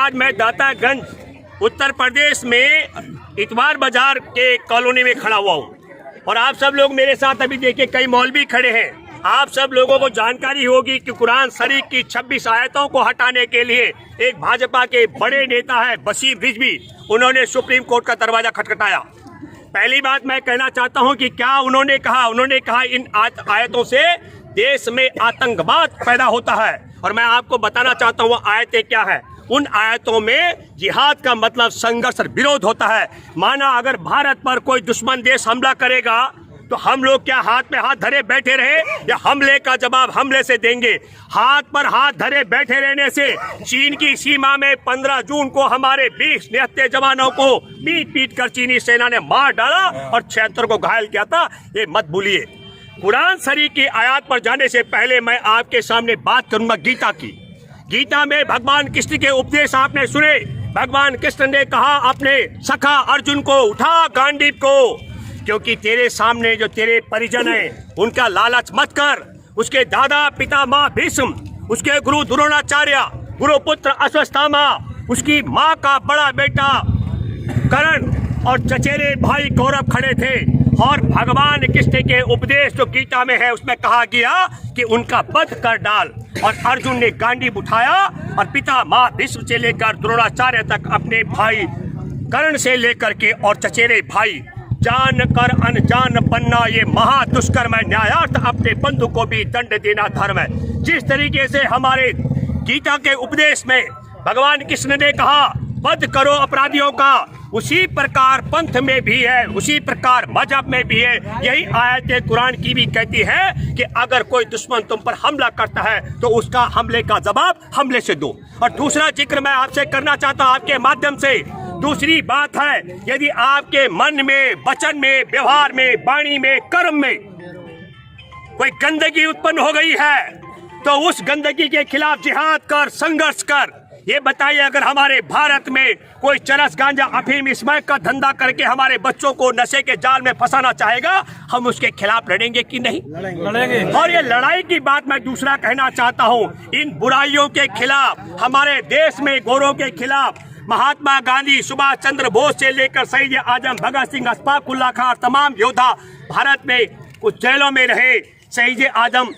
आज मैं दातागंज उत्तर प्रदेश में इतवार बाजार के कॉलोनी में खड़ा हुआ हूँ और आप सब लोग मेरे साथ अभी देखिए कई मौलवी खड़े हैं। आप सब लोगों को जानकारी होगी कि कुरान शरीफ की 26 आयतों को हटाने के लिए एक भाजपा के बड़े नेता है वसीम रिजवी, उन्होंने सुप्रीम कोर्ट का दरवाजा खटखटाया। पहली बात मैं कहना चाहता हूं कि क्या उन्होंने कहा इन आयतों से देश में आतंकवाद पैदा होता है और मैं आपको बताना चाहता हूं वो आयतें क्या है। उन आयतों में जिहाद का मतलब संघर्ष और विरोध होता है। माना अगर भारत पर कोई दुश्मन देश हमला करेगा तो हम लोग क्या हाथ में हाथ धरे बैठे रहे या हमले का जवाब हमले से देंगे? हाथ पर हाथ धरे बैठे रहने से चीन की सीमा में 15 जून को हमारे 20 निहत्थे जवानों को पीट कर चीनी सेना ने मार डाला और 76 को घायल किया था, ये मत भूलिए। कुरान शरीफ की आयत पर जाने से पहले मैं आपके सामने बात करूंगा गीता की। गीता में भगवान कृष्ण के उपदेश आपने सुने। भगवान कृष्ण ने कहा अपने सखा अर्जुन को, उठा गांडीव को, क्योंकि तेरे सामने जो तेरे परिजन हैं उनका लालच मत कर। उसके दादा पितामह भीष्म, उसके गुरु द्रोणाचार्य, गुरुपुत्र अश्वत्थामा, उसकी माँ का बड़ा बेटा कर्ण और चचेरे भाई कौरव खड़े थे और भगवान कृष्ण के उपदेश जो गीता में है उसमें कहा गया कि उनका वध कर डाल। और अर्जुन ने गांडीव उठाया और पितामह भीष्म से लेकर द्रोणाचार्य तक अपने भाई कर्ण से लेकर के और चचेरे भाई, जान कर अनजान बनना ये महा दुष्कर्म है, न्यायार्थ अपने बंधु को भी दंड देना धर्म है। जिस तरीके से हमारे गीता के उपदेश में भगवान कृष्ण ने कहा वध करो अपराधियों का, उसी प्रकार पंथ में भी है, उसी प्रकार मजहब में भी है। यही आयत कुरान की भी कहती है कि अगर कोई दुश्मन तुम पर हमला करता है तो उसका हमले का जवाब हमले से दो। और दूसरा जिक्र मैं आपसे करना चाहता हूँ आपके माध्यम से, दूसरी बात है यदि आपके मन में, वचन में, व्यवहार में, वाणी में, कर्म में कोई गंदगी उत्पन्न हो गई है तो उस गंदगी के खिलाफ जिहाद कर, संघर्ष कर। ये बताइए अगर हमारे भारत में कोई चरस, गांजा, अफीम, स्मैक का धंधा करके हमारे बच्चों को नशे के जाल में फंसाना चाहेगा, हम उसके खिलाफ लड़ेंगे कि नहीं? लड़ेंगे। और ये लड़ाई की बात मैं दूसरा कहना चाहता हूँ, इन बुराइयों के खिलाफ, हमारे देश में गोरों के खिलाफ महात्मा गांधी, सुभाष चंद्र बोस से लेकर शहीद आजम भगत सिंह, अशफाक उल्लाह खान, तमाम योद्धा भारत में कुछ जेलों में रहे, शहीद आजम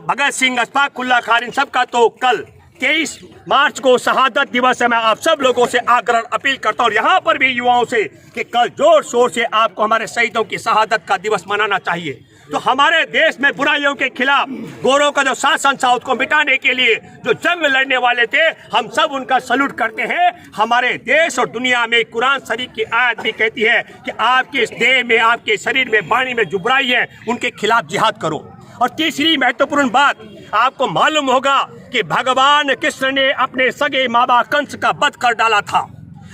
भगत सिंह, अशफाक उल्लाह खान, इन सब का तो कल 23 मार्च को शहादत दिवस है। मैं आप सब लोगों से आग्रह अपील करता हूँ, यहाँ पर भी युवाओं से, कि कल जोर शोर से आपको हमारे शहीदों की शहादत का दिवस मनाना चाहिए। तो हमारे देश में बुराइयों के खिलाफ गोरों का जो शासन था उसको मिटाने के लिए जो जंग लड़ने वाले थे, हम सब उनका सल्यूट करते हैं। हमारे देश और दुनिया में कुरान शरीफ की आयत भी कहती है कि आपके इस देह में, आपके शरीर में, वाणी में जो बुराई है उनके खिलाफ जिहाद करो। और तीसरी महत्वपूर्ण बात, आपको मालूम होगा कि भगवान कृष्ण ने अपने सगे मामा कंस का वध कर डाला था।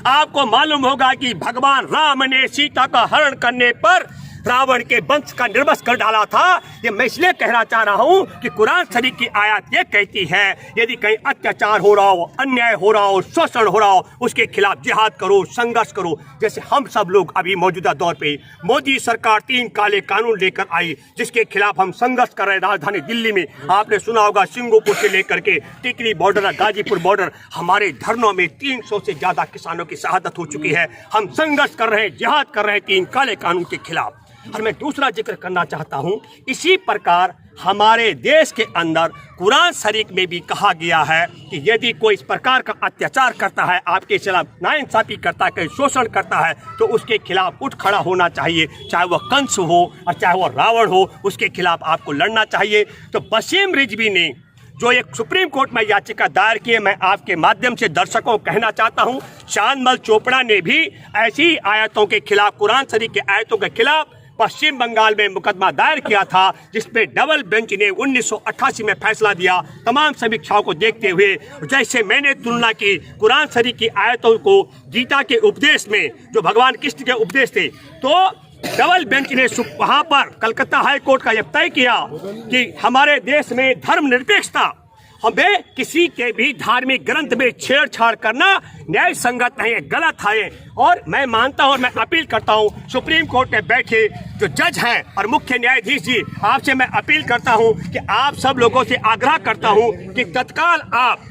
आपको मालूम होगा कि भगवान राम ने सीता का हरण करने पर रावण के वंश का निर्वंश कर डाला था। ये मैं इसलिए कहना चाह रहा हूँ कि कुरान शरीफ की आयत ये कहती है यदि कहीं अत्याचार हो रहा हो, अन्याय हो रहा हो, शोषण हो रहा हो, उसके खिलाफ जिहाद करो, संघर्ष करो। जैसे हम सब लोग अभी मौजूदा दौर पे मोदी सरकार 3 काले कानून लेकर आई जिसके खिलाफ हम संघर्ष कर रहे हैं। राजधानी दिल्ली में आपने सुना होगा, सिंगोपुर से लेकर के टिकरी बॉर्डर, गाजीपुर बॉर्डर, हमारे धरनों में 300 से ज्यादा किसानों की शहादत हो चुकी है। हम संघर्ष कर रहे हैं, जिहाद कर रहे हैं 3 काले कानून के खिलाफ। और मैं दूसरा जिक्र करना चाहता हूं, इसी प्रकार हमारे देश के अंदर कुरान शरीफ में भी कहा गया है कि यदि कोई इस प्रकार का अत्याचार करता है, आपके खिलाफ नाइंसाफी करता है, कहीं शोषण करता है, तो उसके खिलाफ उठ खड़ा होना चाहिए। चाहे वह कंस हो और चाहे वह रावण हो, उसके खिलाफ आपको लड़ना चाहिए। तो वसीम रिजवी ने जो एक सुप्रीम कोर्ट में याचिका दायर की है, मैं आपके माध्यम से दर्शकों को कहना चाहता हूं, चांदमल चोपड़ा ने भी ऐसी आयतों के खिलाफ, कुरान शरीफ के आयतों के खिलाफ पश्चिम बंगाल में मुकदमा दायर किया था, जिसमें डबल बेंच ने 1988 में फैसला दिया। तमाम समीक्षाओं को देखते हुए, जैसे मैंने तुलना की कुरान शरीफ की आयतों को गीता के उपदेश में जो भगवान कृष्ण के उपदेश थे, तो डबल बेंच ने वहां पर कलकत्ता हाई कोर्ट का यह तय किया कि हमारे देश में धर्मनिरपेक्षता, हमें किसी के भी धार्मिक ग्रंथ में छेड़छाड़ करना न्याय संगत नहीं है, गलत है। और मैं मानता हूं और मैं अपील करता हूं सुप्रीम कोर्ट में बैठे जो जज हैं और मुख्य न्यायाधीश जी, आपसे मैं अपील करता हूं कि आप सब लोगों से आग्रह करता हूं कि तत्काल आप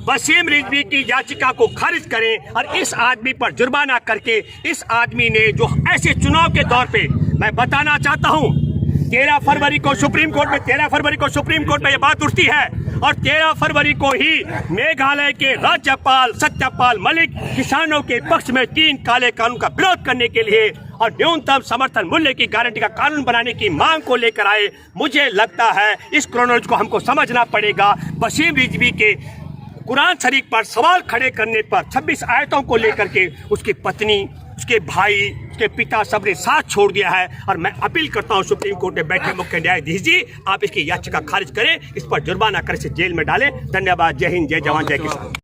वसीम रिजवी की याचिका को खारिज करें और इस आदमी पर जुर्माना करके, इस आदमी ने जो ऐसे चुनाव के दौर पे, मैं बताना चाहता हूं 13 फरवरी को सुप्रीम कोर्ट में यह बात उठती है और 13 फरवरी को ही मेघालय के राज्यपाल सत्यपाल मलिक किसानों के पक्ष में 3 काले कानून का विरोध करने के लिए और न्यूनतम समर्थन मूल्य की गारंटी का कानून बनाने की मांग को लेकर आए। मुझे लगता है इस क्रोनोलॉजी को हमको समझना पड़ेगा। वसीम रिजवी के कुरान शरीफ पर सवाल खड़े करने पर 26 आयतों को लेकर के उसकी पत्नी, उसके भाई, उसके पिता सब ने साथ छोड़ दिया है और मैं अपील करता हूं सुप्रीम कोर्ट में बैठे मुख्य न्यायाधीश जी, आप इसकी याचिका खारिज करें, इस पर जुर्माना कर इसे जेल में डालें। धन्यवाद। जय हिंद, जय जवान, जय किसान।